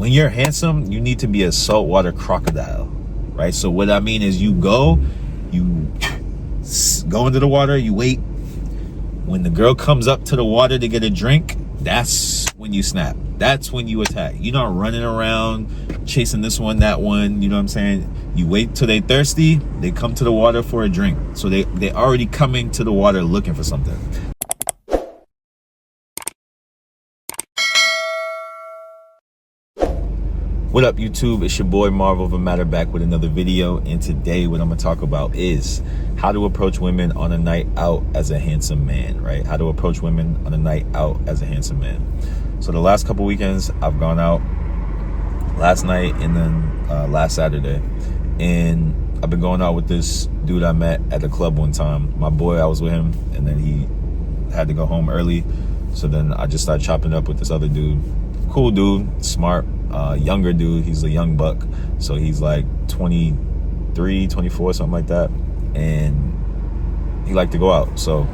when you're handsome, you need to be a saltwater crocodile, right? So what I mean is you go into the water, you wait. When the girl comes up to the water to get a drink, that's when you snap. That's when you attack. You're not running around chasing this one, that one. You know what I'm saying? You wait till they thirsty. They come to the water for a drink. So they already coming to the water looking for something. What up, YouTube? It's your boy Marvel of a Matter back with another video. And today what I'm going to talk about is how to approach women on a night out as a handsome man, right? How to approach women on a night out as a handsome man. So the last couple weekends, I've gone out last night and then last Saturday. And I've been going out with this dude I met at the club one time. My boy, I was with him, and then he had to go home early. So then I just started chopping up with this other dude. Cool dude, smart. Younger dude, he's a young buck, so he's like 23, 24, something like that, and he liked to go out. So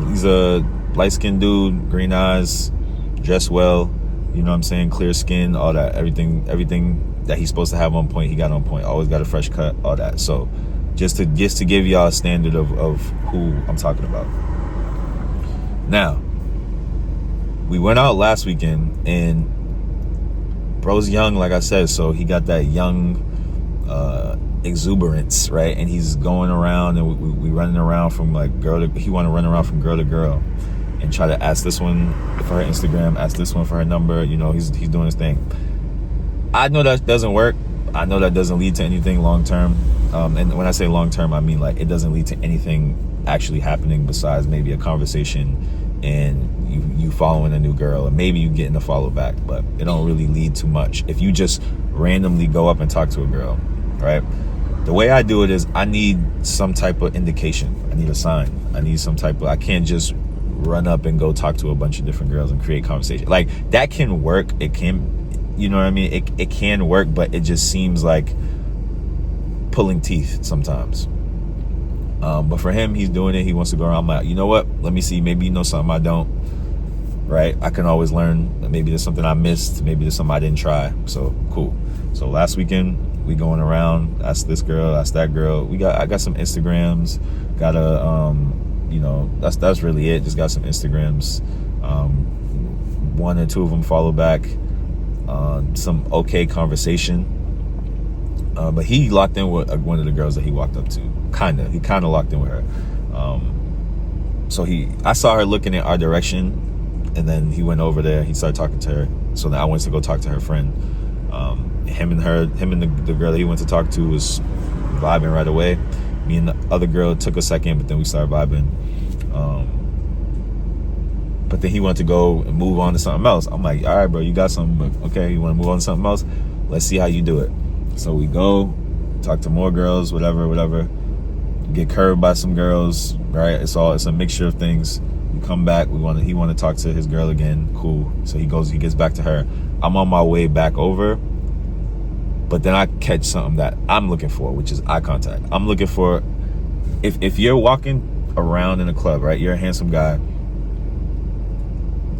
he's a light-skinned dude, green eyes, dressed well, you know what I'm saying, clear skin, all that, everything that he's supposed to have on point, he got on point, always got a fresh cut, all that. So just to give y'all a standard of who I'm talking about. Now, we went out last weekend, and bro's young, like I said, so he got that young exuberance, right? And he's going around, and we running around from like girl to, he want to run around from girl to girl and try to ask this one for her Instagram, ask this one for her number. You know, he's doing his thing. I know that doesn't work. I know that doesn't lead to anything long term. And when I say long term, I mean like it doesn't lead to anything actually happening besides maybe a conversation and you following a new girl, and maybe you getting a follow back, but it don't really lead to much if you just randomly go up and talk to a girl, right? The way I do it is I need some type of indication. I need a sign. I need some type of, I can't just run up and go talk to a bunch of different girls and create conversation. Like that can work. It can, you know what I mean? It can work, but it just seems like pulling teeth sometimes. But for him, he's doing it. He wants to go around. I'm like, you know what? Let me see. Maybe you know something I don't, right? I can always learn. Maybe there's something I missed. Maybe there's something I didn't try. So cool. So last weekend, we going around. Ask this girl, ask that girl. I got some Instagrams. Got a, you know, that's really it. Just got some Instagrams. One or two of them follow back. Some okay conversation. But he locked in with one of the girls that he walked up to. He kind of locked in with her. So I saw her looking in our direction, and then he went over there. He started talking to her. So then I went to go talk to her friend. Him and the girl that he went to talk to was vibing right away. Me and the other girl took a second, but then we started vibing. But then he wanted to go and move on to something else. I'm like, all right, bro, you got something, but okay, you want to move on to something else? Let's see how you do it. So we go, talk to more girls, whatever. Get curved by some girls, right? It's a mixture of things. We come back, he want to talk to his girl again. Cool. So he gets back to her. I'm on my way back over, but then I catch something that I'm looking for, which is eye contact. I'm looking for, if you're walking around in a club, right? You're a handsome guy.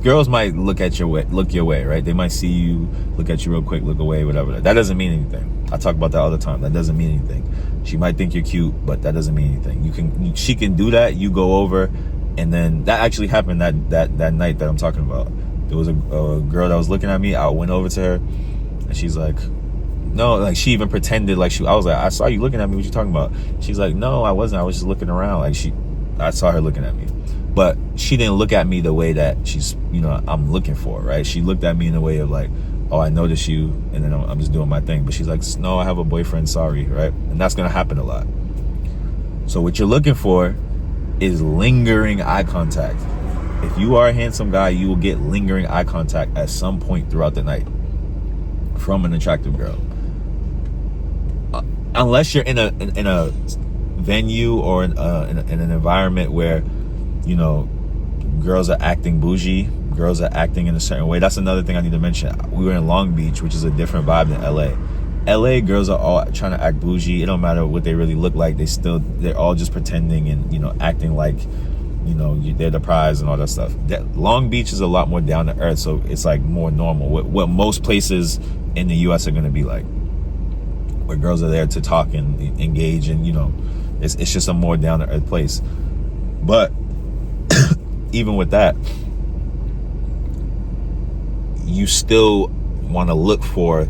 Girls might look your way, right? They might see you, look at you real quick, look away, whatever. That doesn't mean anything. I talk about that all the time. That doesn't mean anything. She might think you're cute, but that doesn't mean anything. She can do that. You go over, and then that actually happened that night that I'm talking about. There was a girl that was looking at me. I went over to her, and she's like, no, like she even pretended like I was like, I saw you looking at me. What you talking about? She's like, no, I wasn't. I was just looking around. Like I saw her looking at me. But she didn't look at me the way that I'm looking for, right? She looked at me in a way of like, oh, I noticed you, and then I'm just doing my thing. But she's like, no, I have a boyfriend, sorry, right? And that's going to happen a lot. So what you're looking for is lingering eye contact. If you are a handsome guy, you will get lingering eye contact at some point throughout the night from an attractive girl. Unless you're in a venue or in an environment where, you know, girls are acting bougie, girls are acting in a certain way. That's another thing I need to mention. We were in Long Beach, which is a different vibe than LA. LA girls are all trying to act bougie. It don't matter what they really look like. They're all just pretending and, you know, acting like, they're the prize and all that stuff. Long Beach is a lot more down to earth, so it's like more normal. What most places in the U.S. are going to be like, where girls are there to talk and engage, and it's just a more down to earth place. But even with that, you still want to look for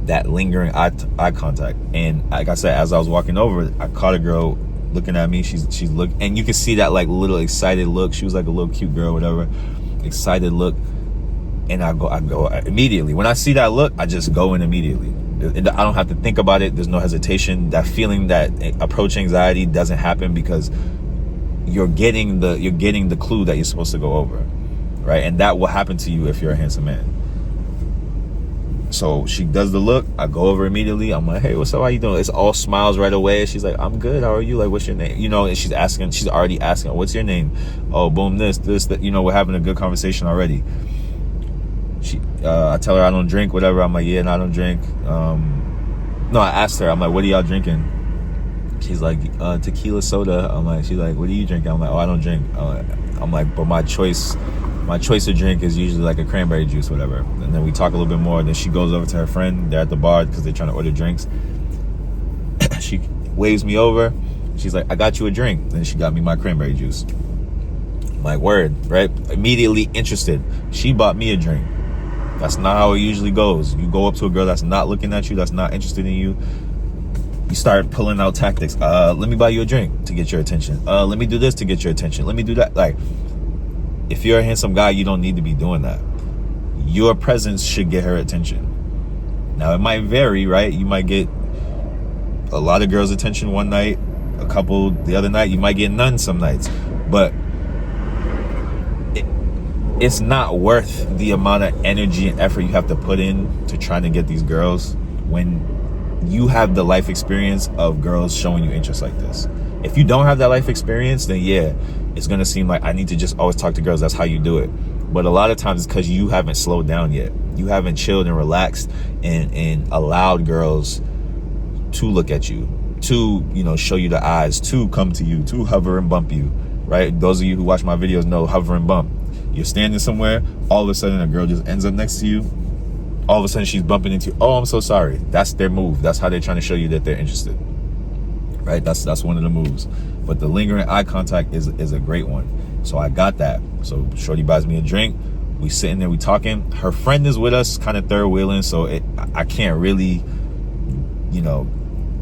that lingering eye contact. And like I said, as I was walking over, I caught a girl looking at me. She's looking, and you can see that like little excited look. She was like a little cute girl, whatever, excited look. And I go immediately. When I see that look, I just go in immediately. I don't have to think about it. There's no hesitation. That feeling, that approach anxiety doesn't happen, because you're getting the clue that you're supposed to go over, right? And that will happen to you if you're a handsome man. So she does the look, I go over immediately. I'm like, hey, what's up? How you doing? It's all smiles right away. She's like, I'm good. How are you? Like, what's your name? And she's already asking, what's your name? Oh, boom, this, that. We're having a good conversation already. I tell her I don't drink, whatever. I'm like, yeah, no, I don't drink. No, I asked her, I'm like, what are y'all drinking? She's like, tequila soda. She's like, what are you drinking? I'm like, oh, I don't drink. I'm like, but my choice of drink is usually like a cranberry juice, whatever. And then we talk a little bit more. Then she goes over to her friend. They're at the bar because they're trying to order drinks. She waves me over. She's like, I got you a drink. Then she got me my cranberry juice. I'm like, word, right? Immediately interested. She bought me a drink. That's not how it usually goes. You go up to a girl that's not looking at you, that's not interested in you. You start pulling out tactics. Let me buy you a drink to get your attention. Let me do this to get your attention. Let me do that. Like, if you're a handsome guy, you don't need to be doing that. Your presence should get her attention. Now, it might vary, right? You might get a lot of girls' attention one night, a couple the other night. You might get none some nights. But it's not worth the amount of energy and effort you have to put in to trying to get these girls when you have the life experience of girls showing you interest like this. If you don't have that life experience, then yeah, it's going to seem like I need to just always talk to girls. That's how you do it. But a lot of times it's because you haven't slowed down yet. You haven't chilled and relaxed and allowed girls to look at you, to, show you the eyes, to come to you, to hover and bump you, right? Those of you who watch my videos know hover and bump. You're standing somewhere, all of a sudden a girl just ends up next to you. All of a sudden she's bumping into you. Oh, I'm so sorry. That's their move. That's how they're trying to show you that they're interested. Right? That's one of the moves. But the lingering eye contact is a great one. So I got that. So shorty buys me a drink. We sitting there, we talking. Her friend is with us, kind of third wheeling. So I can't really,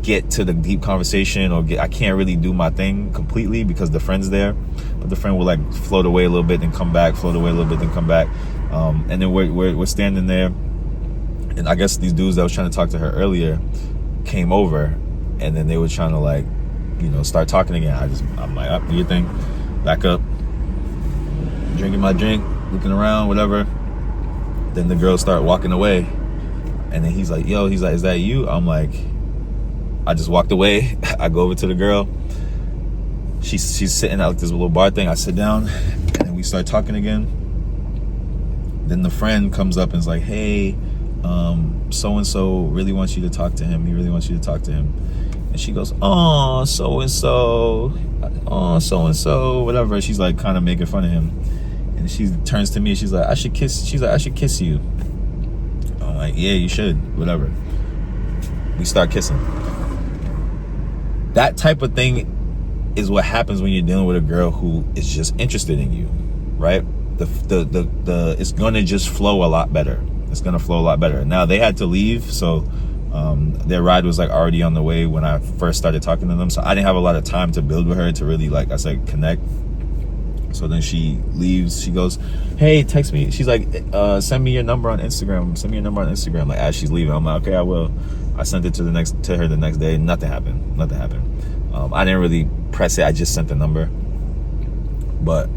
get to the deep conversation, I can't really do my thing completely because the friend's there. But the friend will like float away a little bit, then come back, float away a little bit, then come back. And then we're standing there. And I guess these dudes that was trying to talk to her earlier came over, and then they were trying to like, start talking again. I'm like, up, do your thing, back up, drinking my drink, looking around, whatever. Then the girls start walking away, and then he's like, is that you? I'm like, I just walked away. I go over to the girl. She's sitting at like this little bar thing. I sit down, and then we start talking again. Then the friend comes up and is like, hey, so-and-so really wants you to talk to him. He really wants you to talk to him. And she goes, oh, so-and-so, whatever. She's like kind of making fun of him. And she turns to me, she's like, I should kiss you. I'm like, yeah, you should, whatever. We start kissing. That type of thing is what happens when you're dealing with a girl who is just interested in you, right? It's gonna just flow a lot better. It's gonna flow a lot better. Now they had to leave, so their ride was like already on the way when I first started talking to them. So I didn't have a lot of time to build with her to really, like I said, connect. So then she leaves. She goes, hey, text me. She's like, send me your number on Instagram. Like as she's leaving, I'm like, okay, I will. I sent it to her the next day. Nothing happened. I didn't really press it. I just sent the number. But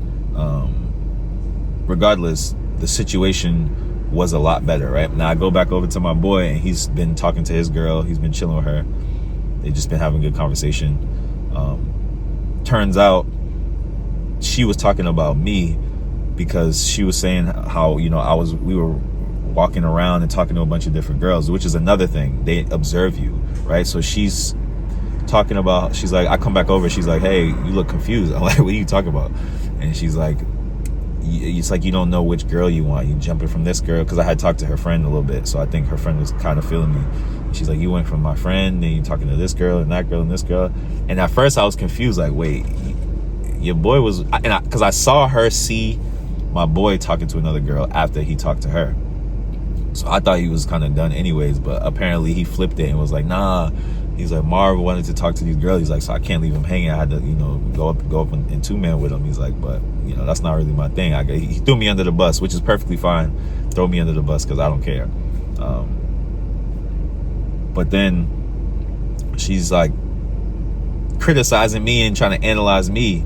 regardless, the situation was a lot better, right? Now I go back over to my boy, and he's been talking to his girl. He's been chilling with her. They've just been having good conversation. Turns out she was talking about me because she was saying how, we were walking around and talking to a bunch of different girls, which is another thing. They observe you, right? So she's talking about, she's like, I come back over, she's like, hey, you look confused. I'm like, what are you talking about? And she's like, it's like you don't know which girl you want. You jumping from this girl, because I had talked to her friend a little bit, so I think her friend was kind of feeling me. And she's like, you went from my friend, then you talking to this girl and that girl and this girl. And at first I was confused, like, wait, your boy was, because I saw her see my boy talking to another girl after he talked to her. So I thought he was kind of done anyways, but apparently he flipped it and was like, nah. He's like, Marv wanted to talk to these girls. He's like, so I can't leave him hanging. I had to, go up in two-man with him. He's like, but, that's not really my thing. He threw me under the bus, which is perfectly fine. Throw me under the bus because I don't care. But then she's like criticizing me and trying to analyze me.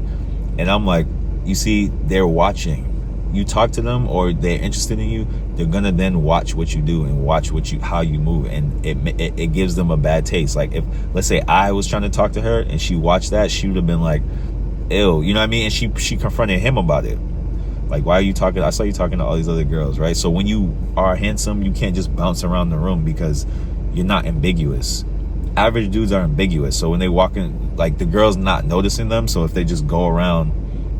And I'm like, you see, they're watching. You talk to them or they're interested in you, they're gonna then watch what you do and watch how you move, and it gives them a bad taste. Like, if, let's say, I was trying to talk to her and she watched that, she would have been like, ew, you know what I mean? And she confronted him about it. Like, why are you talking? I saw you talking to all these other girls, right? So when you are handsome, you can't just bounce around the room because you're not ambiguous. Average dudes are ambiguous. So when they walk in, like, the girl's not noticing them. So if they just go around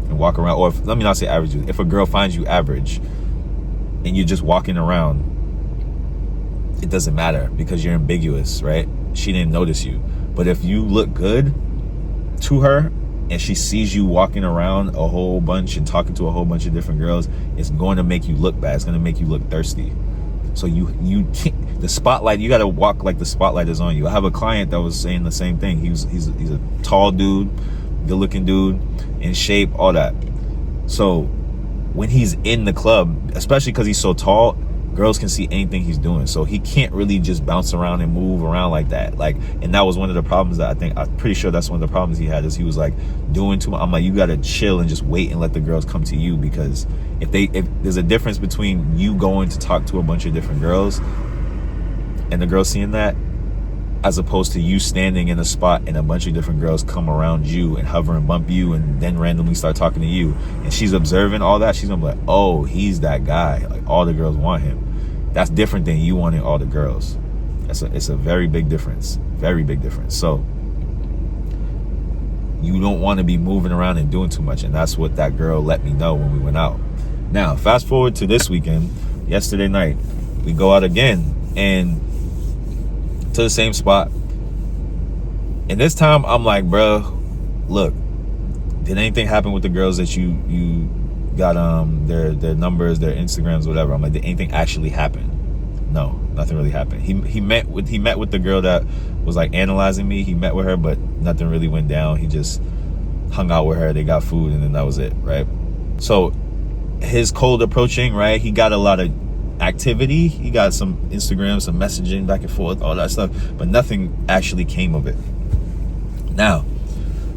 and walk around, or let me not say average, if a girl finds you average and you're just walking around, it doesn't matter because you're ambiguous, right? She didn't notice you. But if you look good to her and she sees you walking around a whole bunch and talking to a whole bunch of different girls, it's going to make you look bad. It's going to make you look thirsty. So you can't, the spotlight, you got to walk like the spotlight is on you. I have a client that was saying the same thing. He's a tall dude, good looking dude, in shape, all that. So when he's in the club, especially because he's so tall, girls can see anything he's doing. So he can't really just bounce around and move around like that. Like, and that was one of the problems that I'm pretty sure that's one of the problems he had, is he was like doing too much. I'm like, you got to chill and just wait and let the girls come to you, because if there's a difference between you going to talk to a bunch of different girls and the girls seeing that, as opposed to you standing in a spot and a bunch of different girls come around you and hover and bump you and then randomly start talking to you, and she's observing all that, she's gonna be like, oh, he's that guy, like all the girls want him. That's different than you wanting all the girls. It's a very big difference, very big difference. So you don't want to be moving around and doing too much, and that's what that girl let me know when we went out. Now fast forward to this weekend, yesterday night, we go out again and to the same spot, and this time I'm like, bro, look, did anything happen with the girls that you got their numbers, their Instagrams, whatever? I'm like, did anything actually happen? No, nothing really happened. He met with the girl that was like analyzing me. He met with her, but nothing really went down. He just hung out with her, they got food, and then that was it, right? So his cold approaching, right, he got a lot of activity, he got some Instagram, some messaging back and forth, all that stuff, but nothing actually came of it. Now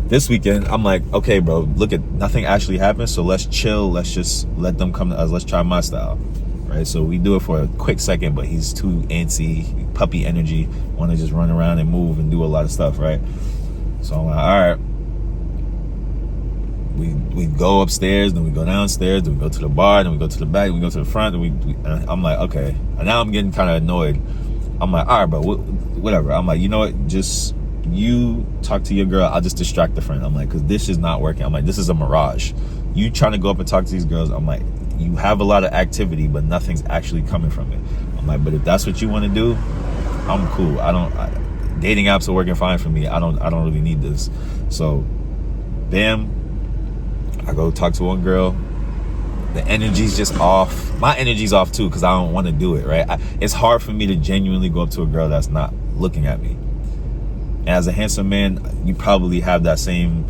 this weekend I'm like, okay bro, look, at nothing actually happened, so let's chill, let's just let them come to us, let's try my style, right? So we do it for a quick second, but he's too antsy, puppy energy, want to just run around and move and do a lot of stuff, right? So I'm like, all right, we go upstairs, then we go downstairs, then we go to the bar, then we go to the back, we go to the front, and I'm like, okay. And now I'm getting kind of annoyed. I'm like, all right, bro, whatever. I'm like, you know what? Just you talk to your girl. I'll just distract the friend. I'm like, because this is not working. I'm like, this is a mirage. You trying to go up and talk to these girls. I'm like, you have a lot of activity, but nothing's actually coming from it. I'm like, but if that's what you want to do, I'm cool. Dating apps are working fine for me. I don't really need this. So, bam. I go talk to one girl. The energy's just off. My energy's off too, because I don't want to do it, right? It's hard for me to genuinely go up to a girl that's not looking at me. And as a handsome man, you probably have that same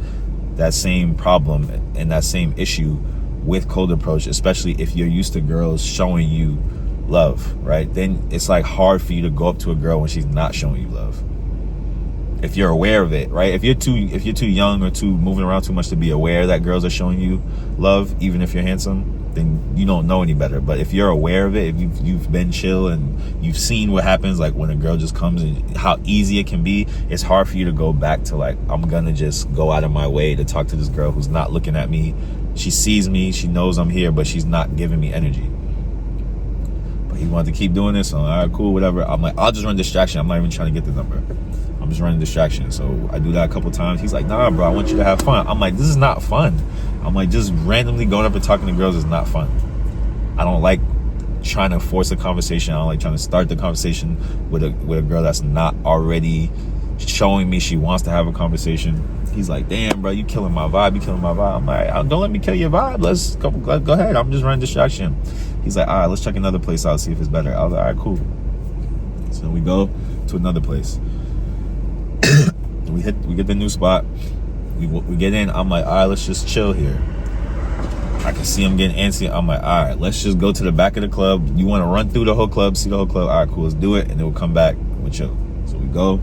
problem and that same issue with cold approach, especially if you're used to girls showing you love, right? Then it's like hard for you to go up to a girl when she's not showing you love. If you're aware of it, right? If you're too young or too moving around too much to be aware that girls are showing you love, even if you're handsome, then you don't know any better. But if you're aware of it, if you've been chill and you've seen what happens, like when a girl just comes and how easy it can be, it's hard for you to go back to like, I'm gonna just go out of my way to talk to this girl who's not looking at me. She sees me, she knows I'm here, but she's not giving me energy. But he wanted to keep doing this, so all right, cool, whatever. I'm like, I'll just run distraction. I'm not even trying to get the number. I'm just running distraction. So I do that a couple times. He's like, nah, bro, I want you to have fun. I'm like, this is not fun. I'm like, just randomly going up and talking to girls is not fun. I don't like trying to force a conversation. I don't like trying to start the conversation with a girl that's not already showing me she wants to have a conversation. He's like, damn, bro, you killing my vibe. I'm like, don't let me kill your vibe. Let's go ahead. I'm just running distraction. He's like, all right, let's check another place out, see if it's better. I was like, all right, cool. So we go to another place. we get the new spot. We get in. I'm like, all right, let's just chill here. I can see him getting antsy. I'm like, all right, let's just go to the back of the club. You want to run through the whole club, see the whole club? All right, cool, let's do it. And then we'll come back and we'll chill. So we go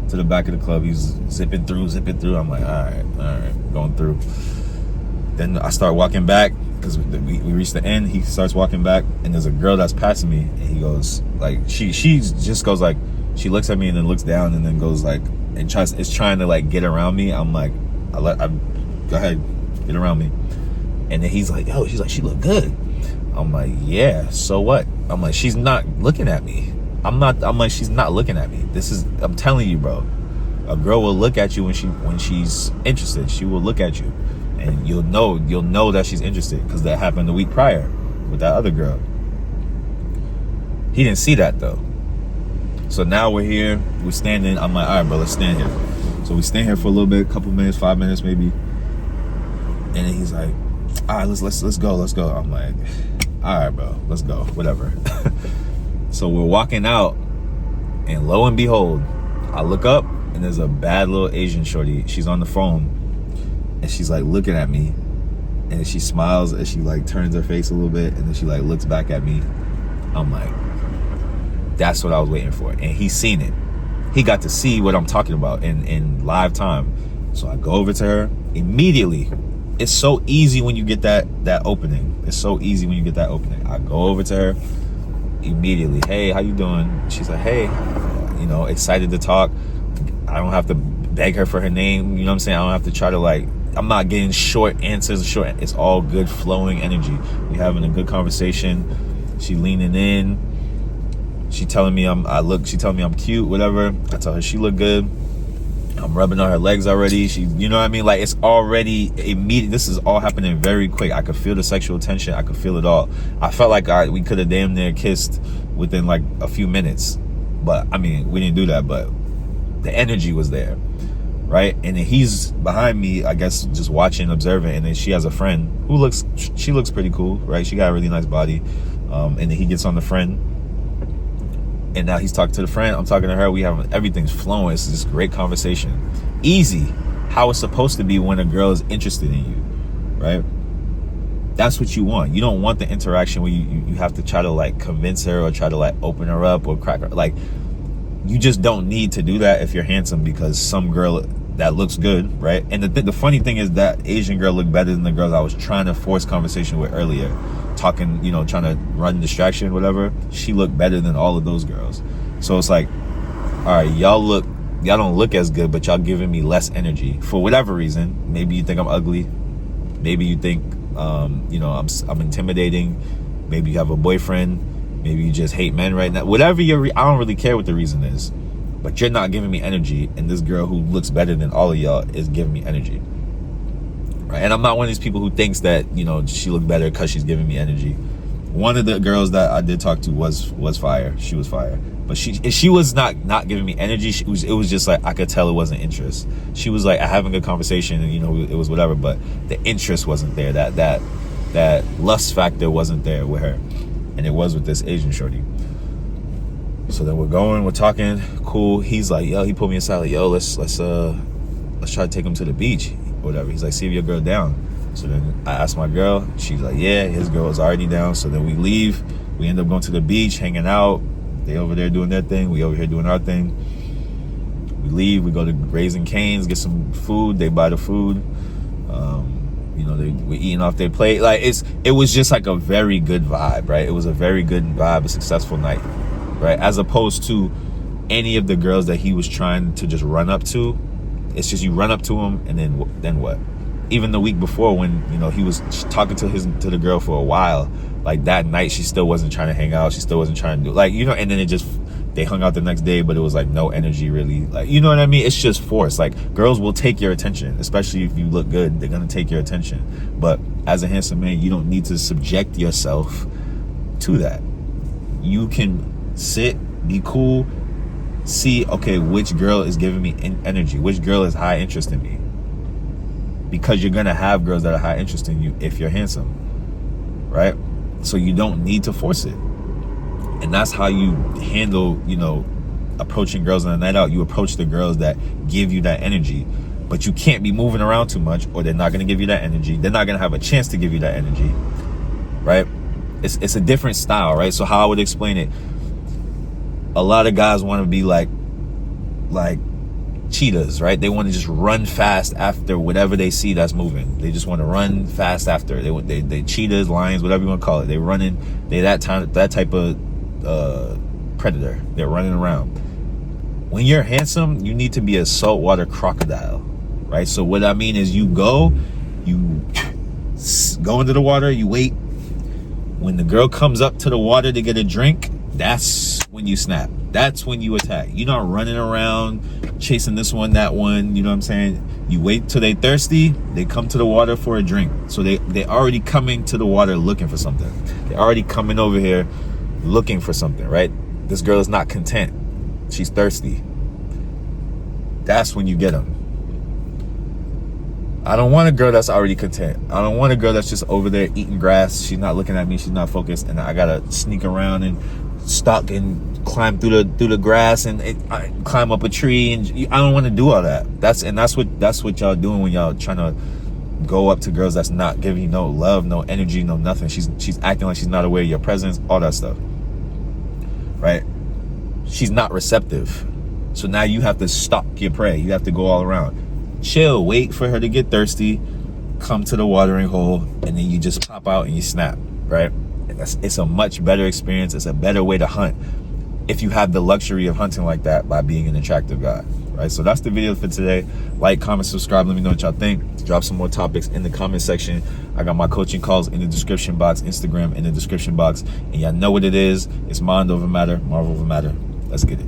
to the back of the club. He's zipping through. I'm like, all right, going through. Then I start walking back because we reach the end. He starts walking back, and there's a girl that's passing me, and he goes like, she just goes like, she looks at me and then looks down and then goes like, and is trying to like get around me. I'm like, go ahead, get around me. And then he's like, yo, she's like, she look good. I'm like, yeah, so what? I'm like, she's not looking at me. I'm like, she's not looking at me. I'm telling you, bro. A girl will look at you when she's interested. She will look at you, and you'll know that she's interested, because that happened the week prior with that other girl. He didn't see that though. So now we're here, we're standing. I'm like, all right, bro, let's stand here. So we stand here for a little bit, couple minutes, 5 minutes maybe. And then he's like, all right, let's go. I'm like, all right, bro, let's go, whatever. So we're walking out, and lo and behold, I look up, and there's a bad little Asian shorty. She's on the phone, and she's like looking at me, and she smiles, and she like turns her face a little bit, and then she like looks back at me. I'm like, that's what I was waiting for. And he's seen it. He got to see what I'm talking about in live time. So I go over to her immediately. It's so easy when you get that opening. It's so easy when you get that opening. I go over to her immediately. Hey, how you doing? She's like, hey, excited to talk. I don't have to beg her for her name. You know what I'm saying? I don't have to try to like, I'm not getting short answers. It's all good flowing energy. We having a good conversation. She leaning in. She telling me I'm cute, whatever. I tell her she look good. I'm rubbing on her legs already. She, you know what I mean? Like, it's already immediate. This is all happening very quick. I could feel the sexual tension. I could feel it all. I felt like we could have damn near kissed within like a few minutes. But I mean, we didn't do that, but the energy was there, right? And then he's behind me, I guess, just watching, observing. And then she has a friend who looks pretty cool, right? She got a really nice body. And then he gets on the friend. And now he's talking to the friend. I'm talking to her. Everything's flowing. It's this great conversation. Easy. How it's supposed to be when a girl is interested in you, right? That's what you want. You don't want the interaction where you have to try to like convince her or try to like open her up or crack her. Like, you just don't need to do that if you're handsome, because some girl that looks good, right? And the funny thing is that Asian girl looked better than the girls I was trying to force conversation with earlier. Talking, trying to run distraction, whatever. She looked better than all of those girls. So it's like, all right, y'all don't look as good, but y'all giving me less energy for whatever reason. Maybe you think I'm ugly. Maybe you think, I'm intimidating. Maybe you have a boyfriend. Maybe you just hate men right now. Whatever I don't really care what the reason is, but you're not giving me energy. And this girl who looks better than all of y'all is giving me energy. Right? And I'm not one of these people who thinks that, she looked better because she's giving me energy. One of the girls that I did talk to was fire. She was fire. But she was not giving me energy. It was just like, I could tell it wasn't interest. She was like having a conversation, and, it was whatever, but the interest wasn't there. That lust factor wasn't there with her. And it was with this Asian shorty. So then we're talking, cool. He's like, yo, he pulled me aside, like, yo, let's try to take him to the beach. Whatever. He's like, see if your girl down. So then I asked my girl. She's like, yeah, his girl is already down. So then we leave. We end up going to the beach, hanging out. They over there doing their thing. We over here doing our thing. We leave. We go to Raising Cane's, get some food. They buy the food. We're eating off their plate. Like, it was just like a very good vibe, right? It was a very good vibe, a successful night, right? As opposed to any of the girls that he was trying to just run up to. It's just you run up to him, and then what? Even the week before, when he was talking to the girl for a while, like that night she still wasn't trying to hang out. She still wasn't trying to do and then they hung out the next day, but it was like no energy really. Like, you know what I mean? It's just force. Like, girls will take your attention, especially if you look good. They're gonna take your attention. But as a handsome man, you don't need to subject yourself to that. You can sit, be cool, see, okay, which girl is giving me energy, which girl is high interest in me, because you're gonna have girls that are high interest in you if you're handsome, right? So you don't need to force it. And that's how you handle, you know, approaching girls on a night out. You approach the girls that give you that energy, but you can't be moving around too much, or they're not gonna give you that energy. They're not gonna have a chance to give you that energy, right? It's a different style, right? So how I would explain it, a lot of guys want to be like cheetahs, right? They want to just run fast after whatever they see that's moving. They just want to run fast after. They cheetahs, lions, whatever you want to call it. They that type of predator. They're running around. When you're handsome, you need to be a saltwater crocodile, right? So what I mean is, you go into the water, you wait. When the girl comes up to the water to get a drink, that's when you snap. That's when you attack. You're not running around chasing this one, that one. You know what I'm saying? You wait till they thirsty. They come to the water for a drink. So they already coming to the water looking for something. They're already coming over here looking for something, right? This girl is not content. She's thirsty. That's when you get them. I don't want a girl that's already content. I don't want a girl that's just over there eating grass. She's not looking at me. She's not focused. And I gotta sneak around and stalk and climb through the grass and climb up a tree. And I don't want to do all that. That's what y'all doing when y'all trying to go up to girls that's not giving you no love, no energy, no nothing. She's acting like she's not aware of your presence, all that stuff, right? She's not receptive. So now you have to stalk your prey. You have to go all around. Chill, wait for her to get thirsty, come to the watering hole, and then you just pop out and you snap, right? And it's a much better experience. It's a better way to hunt if you have the luxury of hunting like that by being an attractive guy, right? So that's the video for today. Like, comment, subscribe. Let me know what y'all think. Drop some more topics in the comment section. I got my coaching calls in the description box, Instagram in the description box, and y'all know what it is. It's mind over matter, Marvel over matter. Let's get it.